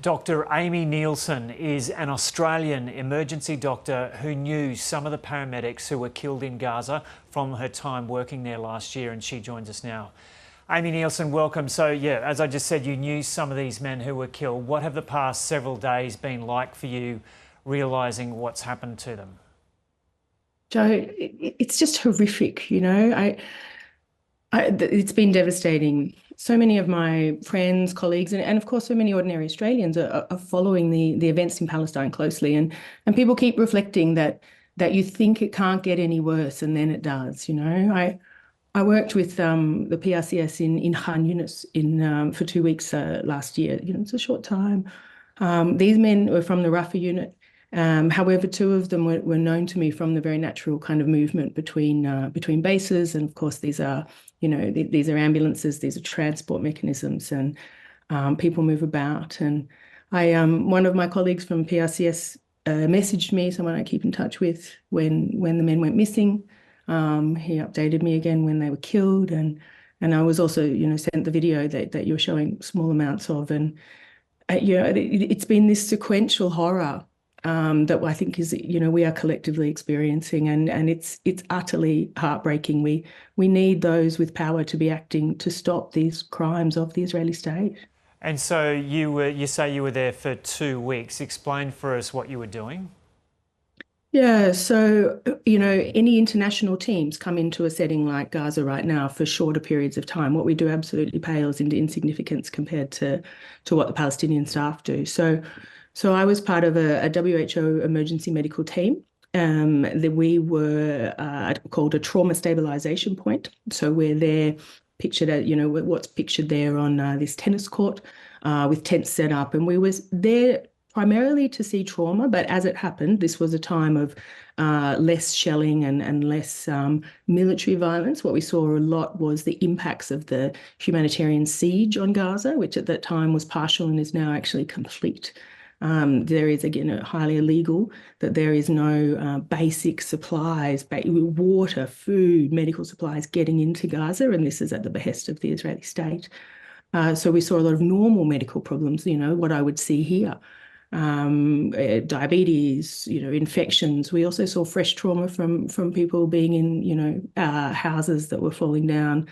Dr. Amy Neilson is an Australian emergency doctor who knew some of the paramedics who were killed in Gaza from her time working there last year, and she joins us now. Amy Neilson, welcome. So, yeah, as I just said, you knew some of these men who were killed. What have the past several days been like for you, realising what's happened to them? Joe, it's just horrific, it's been devastating. So many of my friends, colleagues, and of course, so many ordinary Australians are following the events in Palestine closely, and people keep reflecting that you think it can't get any worse, and then it does. I worked with the PRCS in Khan Yunis for 2 weeks last year. It's a short time. These men were from the Rafah unit. However, two of them were known to me from the very natural kind of movement between bases, and of course these are these are ambulances, these are transport mechanisms, and people move about. And one of my colleagues from PRCS messaged me, someone I keep in touch with, when the men went missing. He updated me again when they were killed, and I was also sent the video that you're showing small amounts of, and it's been this sequential horror that I think is, we are collectively experiencing, and it's utterly heartbreaking. We need those with power to be acting to stop these crimes of the Israeli state. And so you say you were there for 2 weeks. Explain for us what you were doing. Yeah, so, any international teams come into a setting like Gaza right now for shorter periods of time. What we do absolutely pales into insignificance compared to what the Palestinian staff do. So I was part of a WHO emergency medical team that we were called a trauma stabilization point. So we're there pictured at, what's pictured there on this tennis court with tents set up. And we was there primarily to see trauma, but as it happened, this was a time of less shelling and less military violence. What we saw a lot was the impacts of the humanitarian siege on Gaza, which at that time was partial and is now actually complete. There is, again, highly illegal that there is no basic supplies, water, food, medical supplies getting into Gaza, and this is at the behest of the Israeli state. So we saw a lot of normal medical problems, what I would see here. Diabetes, infections. We also saw fresh trauma from people being in, houses that were falling down.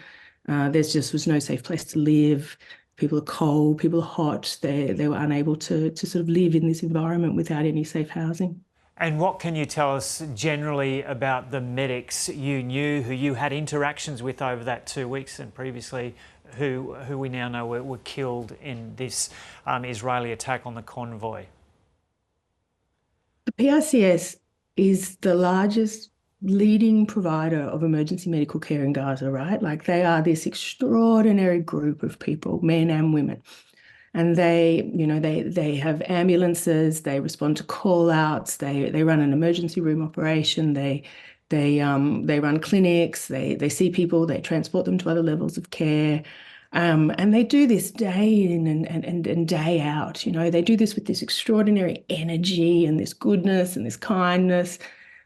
There just was no safe place to live. People are cold, people are hot. They were unable to sort of live in this environment without any safe housing. And what can you tell us generally about the medics you knew, who you had interactions with over that 2 weeks, and previously who we now know were killed in this Israeli attack on the convoy? The PRCS is the largest leading provider of emergency medical care in Gaza, right? Like, they are this extraordinary group of people, men and women. And they have ambulances, they respond to call outs, they run an emergency room operation, they run clinics, they see people, they transport them to other levels of care. And they do this day in and day out. They do this with this extraordinary energy and this goodness and this kindness.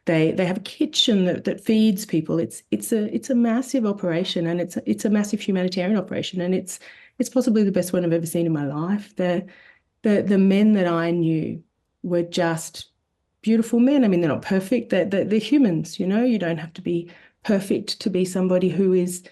They have a kitchen that feeds people. It's a massive operation, and it's a massive humanitarian operation, and it's possibly the best one I've ever seen in my life. The men that I knew were just beautiful men. I mean, they're not perfect. They're humans. You don't have to be perfect to be somebody who is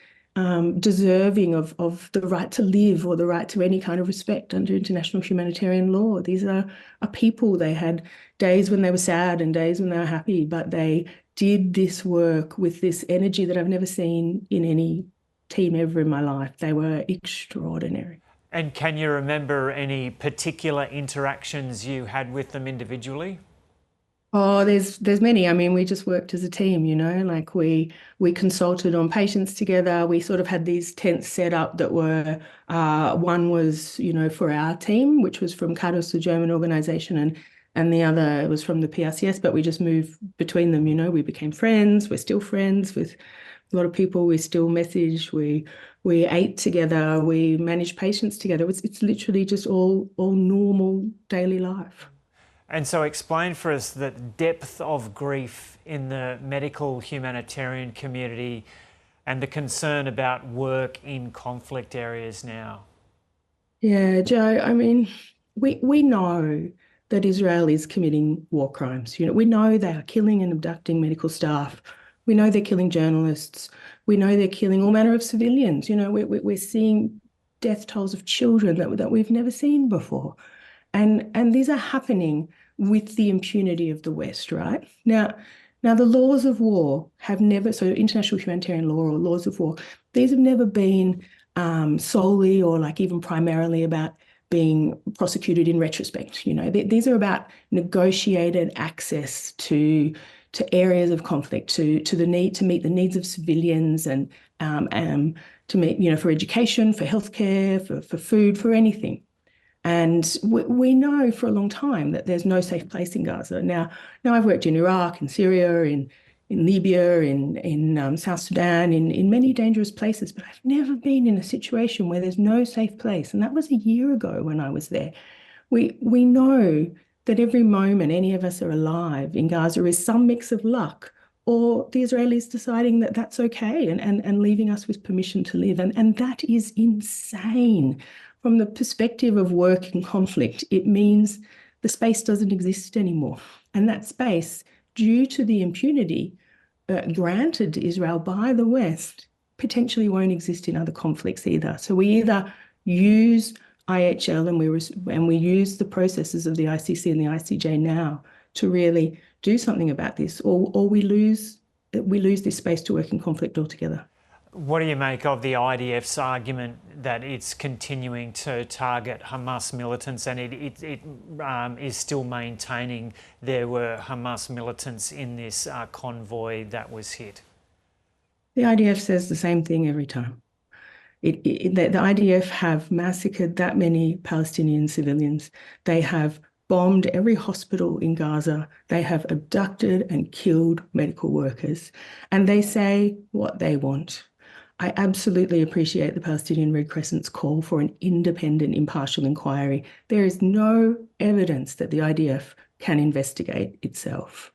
deserving of the right to live or the right to any kind of respect under international humanitarian law. These are people. They had days when they were sad and days when they were happy, but they did this work with this energy that I've never seen in any team ever in my life. They were extraordinary. And can you remember any particular interactions you had with them individually? Oh, there's many. I mean, we just worked as a team, like we consulted on patients together. We sort of had these tents set up that were, one was, for our team, which was from Kados, the German organization, and the other was from the PRCS, but we just moved between them. We became friends. We're still friends with a lot of people. We still message. We ate together. We managed patients together. It's literally just all normal daily life. And so explain for us the depth of grief in the medical humanitarian community and the concern about work in conflict areas now. Yeah, Joe, I mean, we know that Israel is committing war crimes. We know they are killing and abducting medical staff. We know they're killing journalists. We know they're killing all manner of civilians. We're seeing death tolls of children that we've never seen before. And these are happening with the impunity of the West, right? Now the laws of war have never, so international humanitarian law or laws of war, these have never been solely or like even primarily about being prosecuted in retrospect. These are about negotiated access to areas of conflict, to the need to meet the needs of civilians and to meet, for education, for healthcare, for food, for anything. And we know for a long time that there's no safe place in Gaza. Now I've worked in Iraq, in Syria, in Libya, in South Sudan, in many dangerous places, but I've never been in a situation where there's no safe place. And that was a year ago when I was there. We know that every moment any of us are alive in Gaza is some mix of luck or the Israelis deciding that that's okay and leaving us with permission to live. And that is insane. From the perspective of work in conflict, it means the space doesn't exist anymore. And that space, due to the impunity granted to Israel by the West, potentially won't exist in other conflicts either. So we either use IHL and we use the processes of the ICC and the ICJ now to really do something about this, or we lose this space to work in conflict altogether. What do you make of the IDF's argument that it's continuing to target Hamas militants and it is still maintaining there were Hamas militants in this convoy that was hit? The IDF says the same thing every time. The IDF have massacred that many Palestinian civilians. They have bombed every hospital in Gaza. They have abducted and killed medical workers. And they say what they want. I absolutely appreciate the Palestinian Red Crescent's call for an independent, impartial inquiry. There is no evidence that the IDF can investigate itself.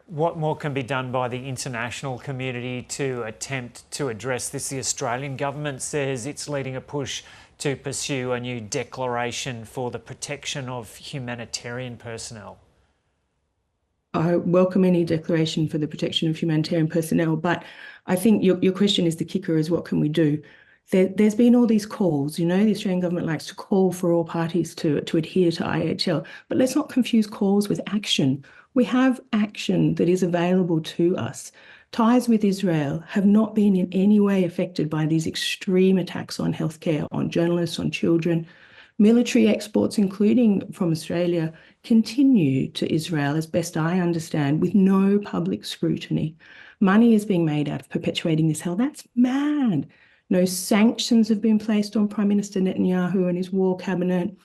What more can be done by the international community to attempt to address this? The Australian government says it's leading a push to pursue a new declaration for the protection of humanitarian personnel. I welcome any declaration for the protection of humanitarian personnel, but I think your question is the kicker, is what can we do? There's been all these calls, the Australian government likes to call for all parties to adhere to IHL, but let's not confuse calls with action. We have action that is available to us. Ties with Israel have not been in any way affected by these extreme attacks on healthcare, on journalists, on children. Military exports, including from Australia, continue to Israel, as best I understand, with no public scrutiny. Money is being made out of perpetuating this hell. That's mad. No sanctions have been placed on Prime Minister Netanyahu and his war cabinet.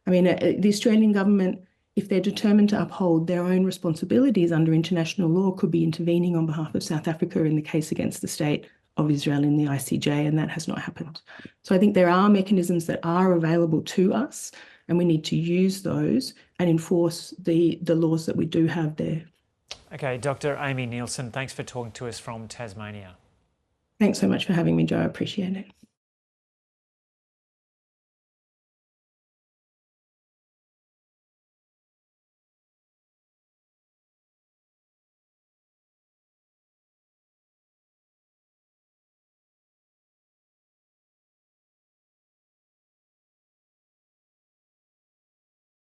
I mean, the Australian government, if they're determined to uphold their own responsibilities under international law, could be intervening on behalf of South Africa in the case against the state of Israel in the ICJ, and that has not happened. So I think there are mechanisms that are available to us, and we need to use those and enforce the laws that we do have there. Okay, Dr. Amy Neilson, thanks for talking to us from Tasmania. Thanks so much for having me, Joe. I appreciate it.